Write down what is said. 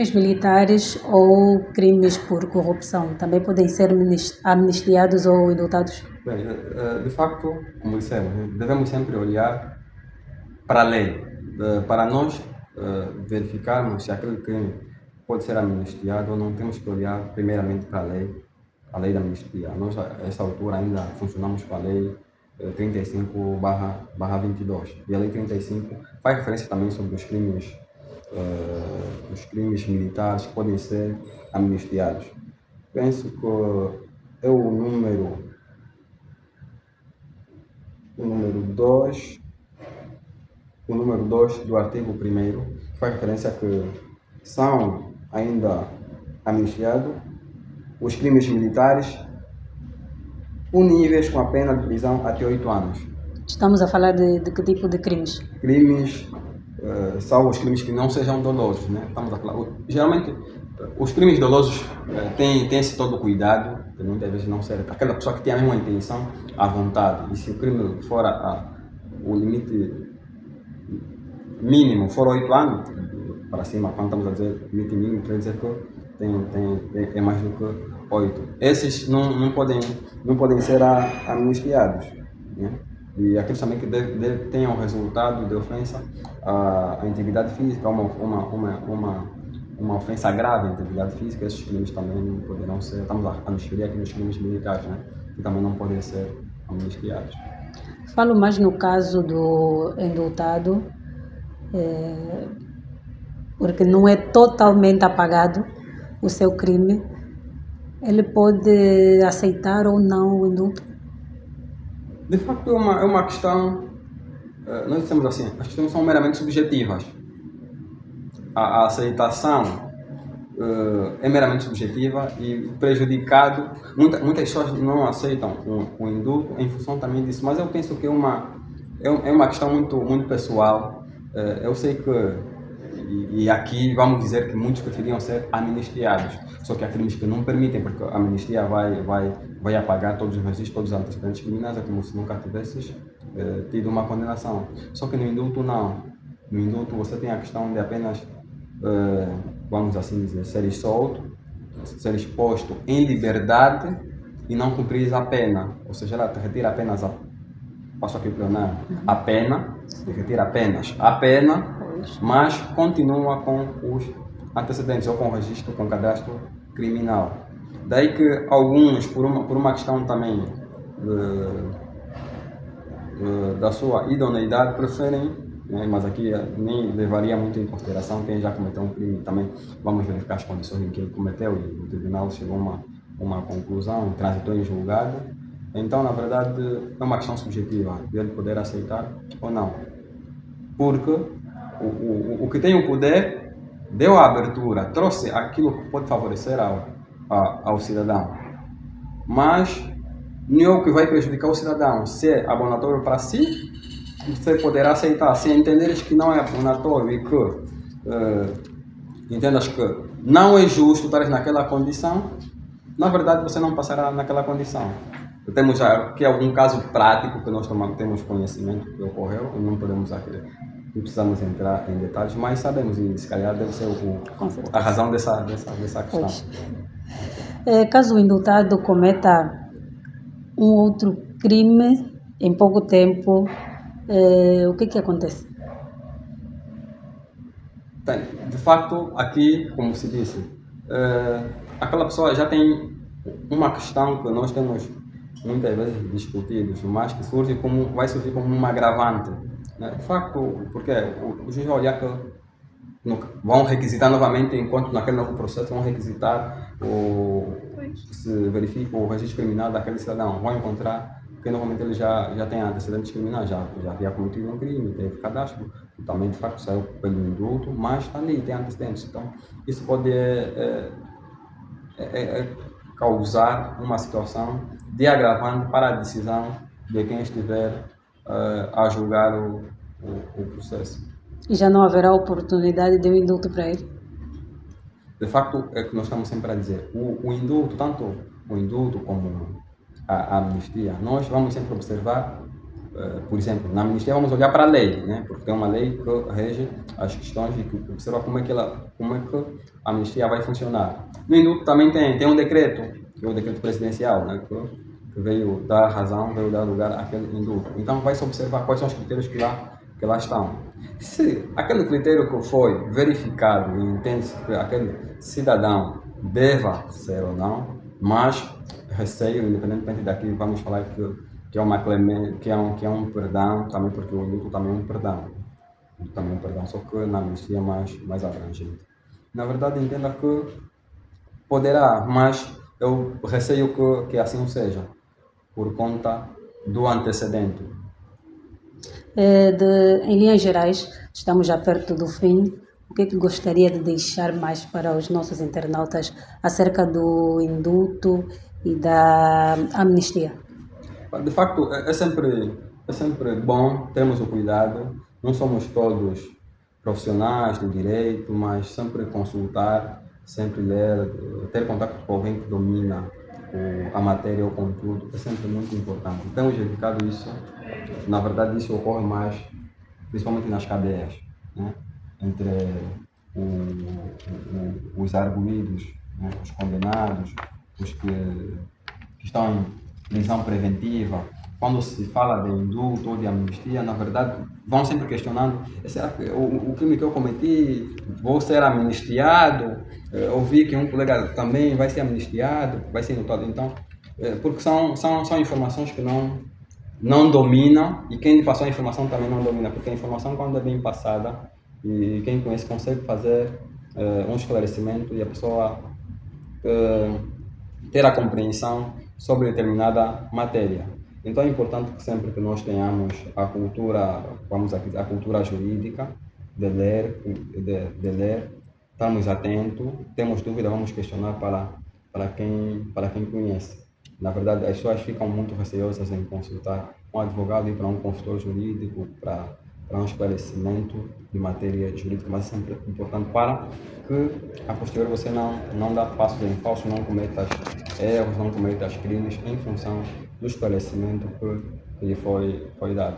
crimes militares ou crimes por corrupção também podem ser amnistiados ou indultados? Bem, de facto, como dissemos, devemos sempre olhar para a lei, para nós verificarmos se aquele crime pode ser amnistiado ou não. Temos que olhar primeiramente para a lei da amnistia. Nós, a essa altura, ainda funcionamos com a lei 35/22. E a lei 35 faz referência também sobre os crimes militares que podem ser amnistiados. Penso que é o número 2 do artigo 1º, que faz referência a que são ainda amnistiados os crimes militares puníveis com a pena de prisão até 8 anos. Estamos a falar de que tipo de crimes? Crimes são os crimes que não sejam dolosos, né? Estamos a falar. Geralmente, os crimes dolosos têm esse todo cuidado, de muitas vezes não ser aquela pessoa que tem a mesma intenção, à vontade. E se o crime for o limite mínimo for 8 anos, para cima, quando estamos a dizer limite mínimo, quer dizer que é mais do que 8. Esses não podem ser amnistiados, né? E aqueles também que tenham resultado de ofensa à integridade física, uma ofensa grave à integridade física, esses crimes também não poderão ser. Estamos a nos referir aqui nos crimes militares, né? Que também não podem ser amnistiados. Falo mais no caso do indultado, porque não é totalmente apagado o seu crime. Ele pode aceitar ou não o indulto? De facto, é uma questão, nós dizemos assim, as questões são meramente subjetivas. A aceitação é meramente subjetiva e prejudicado. Muitas pessoas não aceitam o indulto em função também disso, mas eu penso que é uma questão muito pessoal. Eu sei que, e aqui vamos dizer que muitos preferiam ser amnistiados, só que há crimes que não permitem, porque a amnistia vai apagar todos os registros, todos os antecedentes criminais, é como se nunca tivesses tido uma condenação. Só que no indulto não. No indulto você tem a questão de apenas, vamos assim dizer, ser solto, ser exposto em liberdade e não cumprir a pena. Ou seja, ela te retira apenas passo aqui o plenário, a pena, te retira apenas a pena, mas continua com os antecedentes ou com o registro, com o cadastro criminal. Daí que alguns, por uma questão também da sua idoneidade, preferem, né, mas aqui nem levaria muito em consideração quem já cometeu um crime. Também vamos verificar as condições em que ele cometeu e o tribunal chegou a uma conclusão, transitou em julgado. Então, na verdade, é uma questão subjetiva de ele poder aceitar ou não. Porque o que tem o poder deu a abertura, trouxe aquilo que pode favorecer ao cidadão. Mas não é o que vai prejudicar o cidadão. Se é abonatório para si, você poderá aceitar. Se entenderes que não é abonatório e que entendas que não é justo estar naquela condição, na verdade você não passará naquela condição. Temos já aqui algum caso prático que nós temos conhecimento que ocorreu, não precisamos entrar em detalhes, mas sabemos, e se calhar deve ser a razão dessa questão. Caso o indultado cometa um outro crime em pouco tempo, o que acontece? Bem, de facto, aqui, como se disse, aquela pessoa já tem uma questão que nós temos muitas vezes discutidos, mas que vai surgir como um agravante, né? De facto, porque o juiz vai olhar que vão requisitar novamente, enquanto naquele novo processo vão requisitar se verifica o registro criminal daquele cidadão, vão encontrar que normalmente ele já tem antecedentes criminais, já havia cometido um crime, teve cadastro, e também de facto saiu pelo indulto, mas está ali, tem antecedentes. Então isso pode causar uma situação de agravante para a decisão de quem estiver a julgar o processo. E já não haverá oportunidade de um indulto para ele? De facto, é que nós estamos sempre a dizer, o indulto, tanto o indulto como a amnistia, nós vamos sempre observar por exemplo, na amnistia vamos olhar para a lei, né? Porque tem uma lei que rege as questões e que observa como é que a amnistia vai funcionar. No indulto também tem um decreto, que é o decreto presidencial, né? Que veio dar razão, veio dar lugar àquele indulto. Então vai-se observar quais são os critérios que lá estão. Se aquele critério que foi verificado e entende-se que aquele cidadão deva ser ou não, mas receio, independentemente daqui, vamos falar que é uma que é um perdão, também porque o indulto também é um perdão. Também é um perdão, só que na amnistia é mais abrangente. Na verdade, entenda que poderá, mas eu receio que assim seja, por conta do antecedente. Em linhas gerais, estamos já perto do fim. O que é que gostaria de deixar mais para os nossos internautas acerca do indulto e da amnistia? De facto, é sempre bom termos o cuidado. Não somos todos profissionais do direito, mas sempre consultar, sempre ler, ter contato com alguém que domina a matéria ou o conteúdo é sempre muito importante. Temos verificado isso. Na verdade, isso ocorre mais, principalmente nas cadeias, né? Entre os arguidos, né? Os condenados, os que estão em prisão preventiva. Quando se fala de indulto ou de amnistia, na verdade, vão sempre questionando: será que o crime que eu cometi, vou ser amnistiado? Ouvi que um colega também vai ser amnistiado, vai ser indultado. Então, porque são informações que não dominam, e quem passou a informação também não domina, porque a informação, quando é bem passada, e quem conhece consegue fazer um esclarecimento e a pessoa ter a compreensão sobre determinada matéria. Então é importante que sempre que nós tenhamos a cultura, a cultura jurídica, de ler, estamos atentos, temos dúvida, vamos questionar para quem conhece. Na verdade, as pessoas ficam muito receosas em consultar um advogado e para um consultor jurídico, para um esclarecimento de matéria jurídica, mas é sempre importante para que a posterior você não dá passos em falso, não cometa erros, não cometa crimes em função do esclarecimento que lhe foi dado.